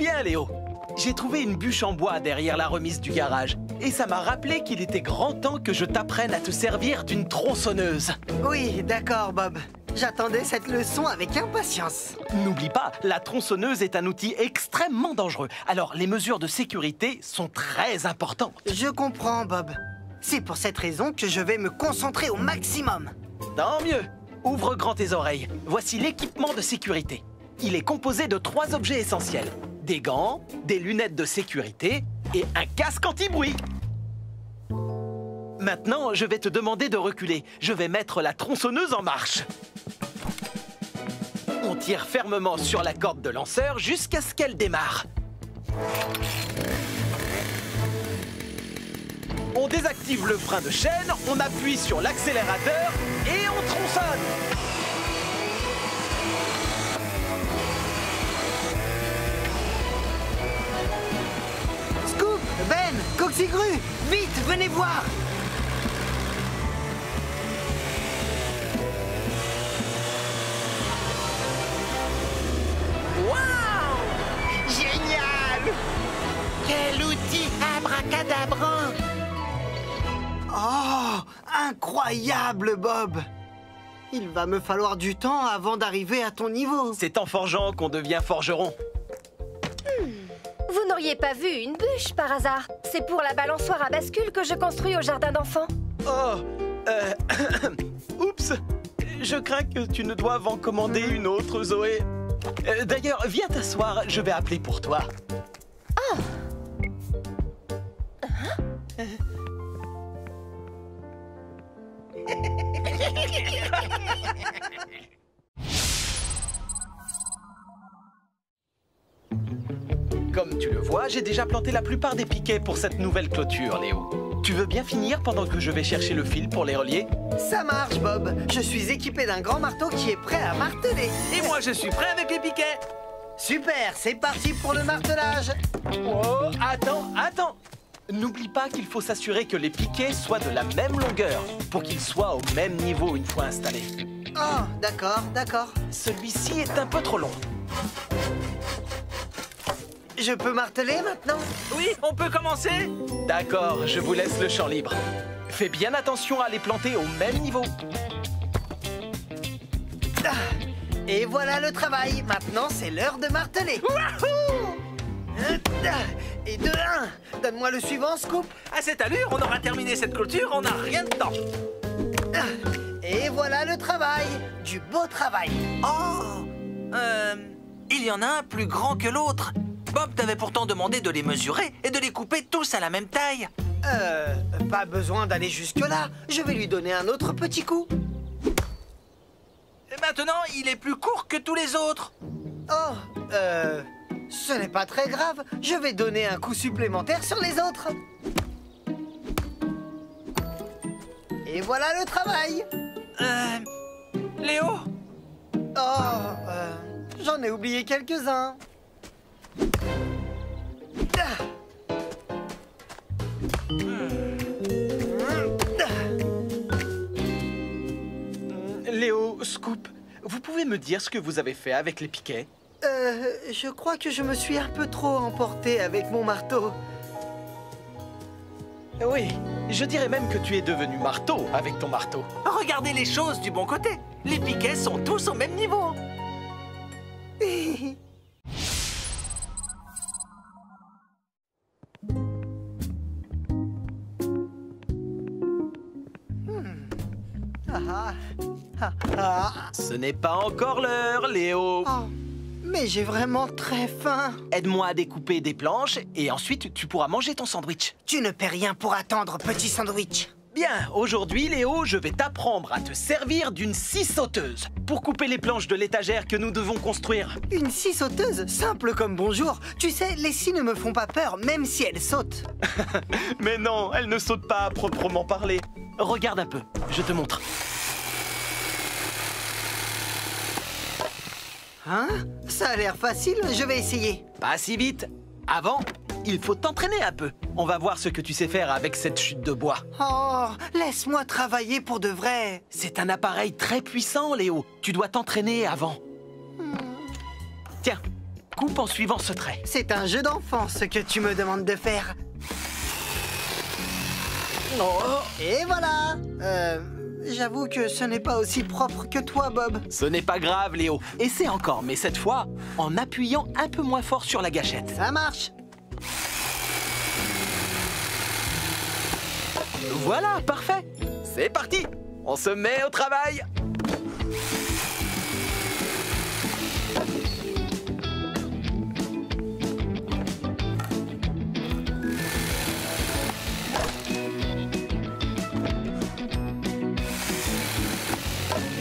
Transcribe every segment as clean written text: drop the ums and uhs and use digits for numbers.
bien, Léo. J'ai trouvé une bûche en bois derrière la remise du garage. Et ça m'a rappelé qu'il était grand temps que je t'apprenne à te servir d'une tronçonneuse. Oui, d'accord, Bob. J'attendais cette leçon avec impatience. N'oublie pas, la tronçonneuse est un outil extrêmement dangereux. Alors, les mesures de sécurité sont très importantes. Je comprends, Bob. C'est pour cette raison que je vais me concentrer au maximum. Tant mieux. Ouvre grand tes oreilles. Voici l'équipement de sécurité. Il est composé de 3 objets essentiels. Des gants, des lunettes de sécurité et un casque anti-bruit. Maintenant, je vais te demander de reculer. Je vais mettre la tronçonneuse en marche. On tire fermement sur la corde de lanceur jusqu'à ce qu'elle démarre. On désactive le frein de chaîne, on appuie sur l'accélérateur et on tronçonne. Scoop, Ben, Coxigru, vite, venez voir. Waouh! Génial! Quel outil abracadabrant! Oh, incroyable, Bob. Il va me falloir du temps avant d'arriver à ton niveau. C'est en forgeant qu'on devient forgeron. Vous n'auriez pas vu une bûche par hasard? C'est pour la balançoire à bascule que je construis au jardin d'enfants. Oh, oups. Je crains que tu ne doives en commander une autre, Zoé. D'ailleurs, viens t'asseoir, je vais appeler pour toi. Oh. Comme tu le vois, j'ai déjà planté la plupart des piquets pour cette nouvelle clôture, Léo. Tu veux bien finir pendant que je vais chercher le fil pour les relier? Ça marche, Bob. Je suis équipé d'un grand marteau qui est prêt à marteler. Et moi, je suis prêt avec les piquets. Super, c'est parti pour le martelage. Oh, attends. N'oublie pas qu'il faut s'assurer que les piquets soient de la même longueur pour qu'ils soient au même niveau une fois installés. Oh, d'accord. Celui-ci est un peu trop long. Je peux marteler maintenant? Oui, on peut commencer? D'accord, je vous laisse le champ libre. Fais bien attention à les planter au même niveau. Ah, et voilà le travail. Maintenant, c'est l'heure de marteler. Wouhou! Et de 1. Donne-moi le suivant, Scoop. À cette allure, on aura terminé cette clôture en un rien de temps. Et voilà le travail. Du beau travail. Oh! Il y en a un plus grand que l'autre. Bob t'avait pourtant demandé de les mesurer et de les couper tous à la même taille. Pas besoin d'aller jusque-là. Je vais lui donner un autre petit coup. Et maintenant, il est plus court que tous les autres. Oh, ce n'est pas très grave. Je vais donner un coup supplémentaire sur les autres. Et voilà le travail. Léo? Oh, j'en ai oublié quelques-uns. Léo, Scoop, vous pouvez me dire ce que vous avez fait avec les piquets? Je crois que je me suis un peu trop emporté avec mon marteau. Oui, je dirais même que tu es devenu marteau avec ton marteau. Regardez les choses du bon côté. Les piquets sont tous au même niveau. Ce n'est pas encore l'heure, Léo. Oh, mais j'ai vraiment très faim. Aide-moi à découper des planches et ensuite tu pourras manger ton sandwich. Tu ne paies rien pour attendre, petit sandwich. Bien, aujourd'hui, Léo, je vais t'apprendre à te servir d'une scie sauteuse pour couper les planches de l'étagère que nous devons construire. Une scie sauteuse, simple comme bonjour. Tu sais, les scies ne me font pas peur, même si elles sautent. Mais non, elle ne saute pas à proprement parler. Regarde un peu, je te montre. Hein? Ça a l'air facile, je vais essayer. Pas si vite. Avant, il faut t'entraîner un peu. On va voir ce que tu sais faire avec cette chute de bois. Oh, laisse-moi travailler pour de vrai. C'est un appareil très puissant, Léo. Tu dois t'entraîner avant. Tiens, coupe en suivant ce trait. C'est un jeu d'enfant, ce que tu me demandes de faire. Oh, Et voilà. J'avoue que ce n'est pas aussi propre que toi, Bob. ce n'est pas grave, Léo. Essaie encore, mais cette fois, en appuyant un peu moins fort sur la gâchette. Ça marche. Voilà, parfait. C'est parti. On se met au travail.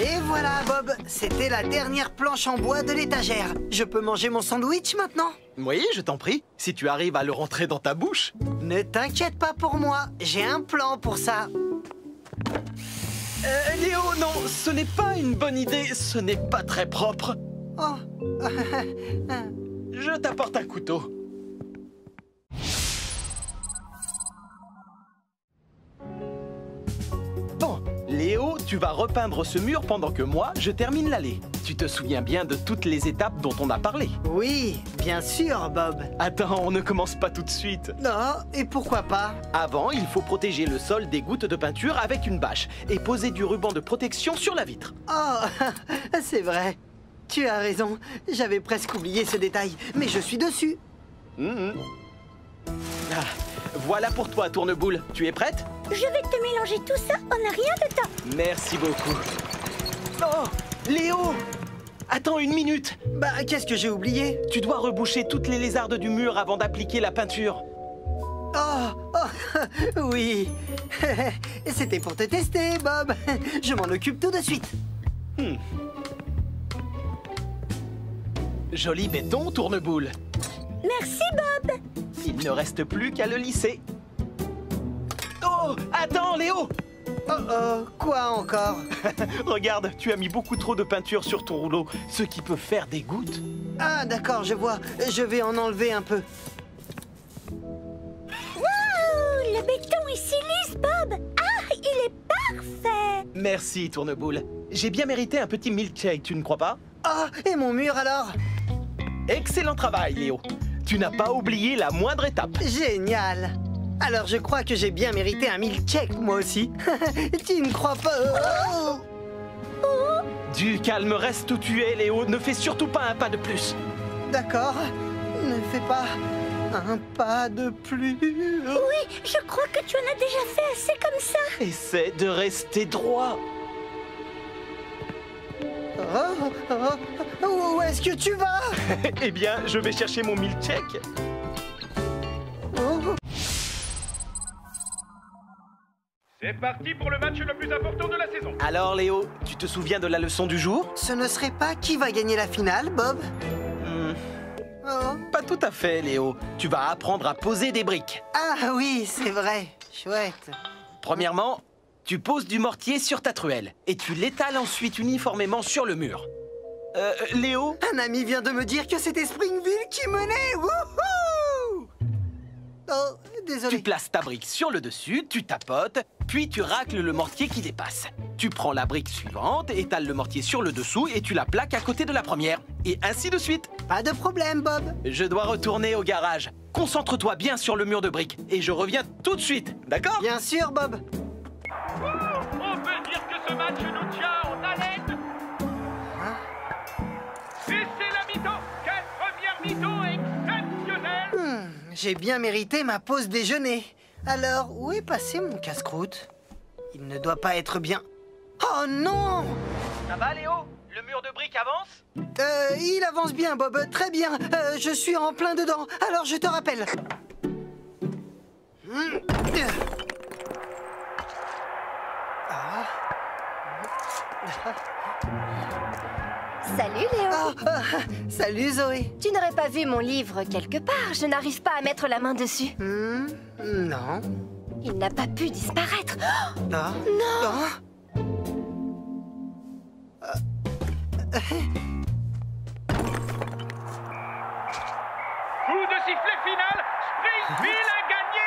Et voilà, Bob. C'était la dernière planche en bois de l'étagère. Je peux manger mon sandwich maintenant? Oui, je t'en prie, si tu arrives à le rentrer dans ta bouche. Ne t'inquiète pas pour moi. J'ai un plan pour ça. Léo, non, ce n'est pas une bonne idée, ce n'est pas très propre. Oh. Je t'apporte un couteau. Bon, Léo, tu vas repeindre ce mur pendant que moi, je termine l'allée. Tu te souviens bien de toutes les étapes dont on a parlé? Oui, bien sûr, Bob. Attends, on ne commence pas tout de suite. Non, et pourquoi pas? Avant, il faut protéger le sol des gouttes de peinture avec une bâche et poser du ruban de protection sur la vitre. Oh, c'est vrai. Tu as raison. J'avais presque oublié ce détail, mais je suis dessus. Ah, voilà pour toi, Tourneboule. Tu es prête? Je vais te mélanger tout ça en un rien de temps. Merci beaucoup. Oh, Léo! Attends une minute. Bah, qu'est-ce que j'ai oublié? Tu dois reboucher toutes les lézardes du mur avant d'appliquer la peinture. Oh, oui. C'était pour te tester, Bob. Je m'en occupe tout de suite. Joli béton, Tourneboule. Merci, Bob. Il ne reste plus qu'à le lisser. Oh, attends, Léo! Oh, quoi encore? Regarde, tu as mis beaucoup trop de peinture sur ton rouleau, ce qui peut faire des gouttes. Ah, d'accord, je vois. Je vais en enlever un peu. Waouh, le béton est si lisse, Bob. Ah, il est parfait. Merci, Tourneboule. J'ai bien mérité un petit milkshake, tu ne crois pas? Ah, et mon mur alors? Excellent travail, Léo. Tu n'as pas oublié la moindre étape. Génial. Alors je crois que j'ai bien mérité un milkshake, moi aussi. Tu ne crois pas? Oh, Du calme, reste où tu es, Léo. Ne fais surtout pas un pas de plus. d'accord. Ne fais pas un pas de plus. Oui, je crois que tu en as déjà fait assez comme ça. Essaie de rester droit. Où est-ce que tu vas? Eh bien, je vais chercher mon milkshake. Oh. C'est parti pour le match le plus important de la saison. Alors, Léo, tu te souviens de la leçon du jour? Ce ne serait pas qui va gagner la finale, Bob? Oh. Pas tout à fait, Léo. Tu vas apprendre à poser des briques. Ah oui, c'est vrai. Chouette. Premièrement, tu poses du mortier sur ta truelle et tu l'étales ensuite uniformément sur le mur. Léo? Un ami vient de me dire que c'était Springville qui menait. Wouhou! Oh, désolé. Tu places ta brique sur le dessus, tu tapotes, puis tu racles le mortier qui dépasse. Tu prends la brique suivante, étales le mortier sur le dessous et tu la plaques à côté de la première. Et ainsi de suite. Pas de problème, Bob. Je dois retourner au garage. Concentre-toi bien sur le mur de briques et je reviens tout de suite, d'accord? Bien sûr, Bob. On peut dire que ce match nous tient en haleine. Et c'est la mi-temps. Quelle première mi-temps exceptionnelle. J'ai bien mérité ma pause déjeuner. Alors, où est passé mon casse-croûte? Il ne doit pas être bien. Oh non! Ça va, Léo? Le mur de briques avance? Il avance bien, Bob. Très bien. Je suis en plein dedans. Alors, je te rappelle. Salut Léo. Salut, Zoé. Tu n'aurais pas vu mon livre quelque part. Je n'arrive pas à mettre la main dessus. Non. Il n'a pas pu disparaître. Oh, Non. non. Coup de sifflet final. Springville a gagné.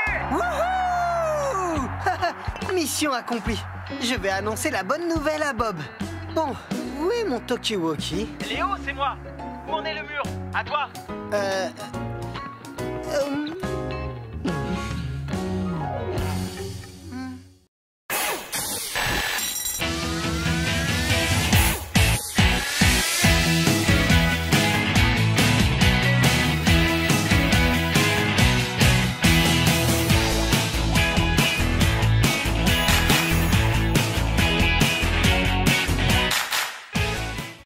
Wouhou! Mission accomplie. Je vais annoncer la bonne nouvelle à Bob. Bon, où est mon talkie-walkie? Léo, c'est moi. Où en est le mur? À toi.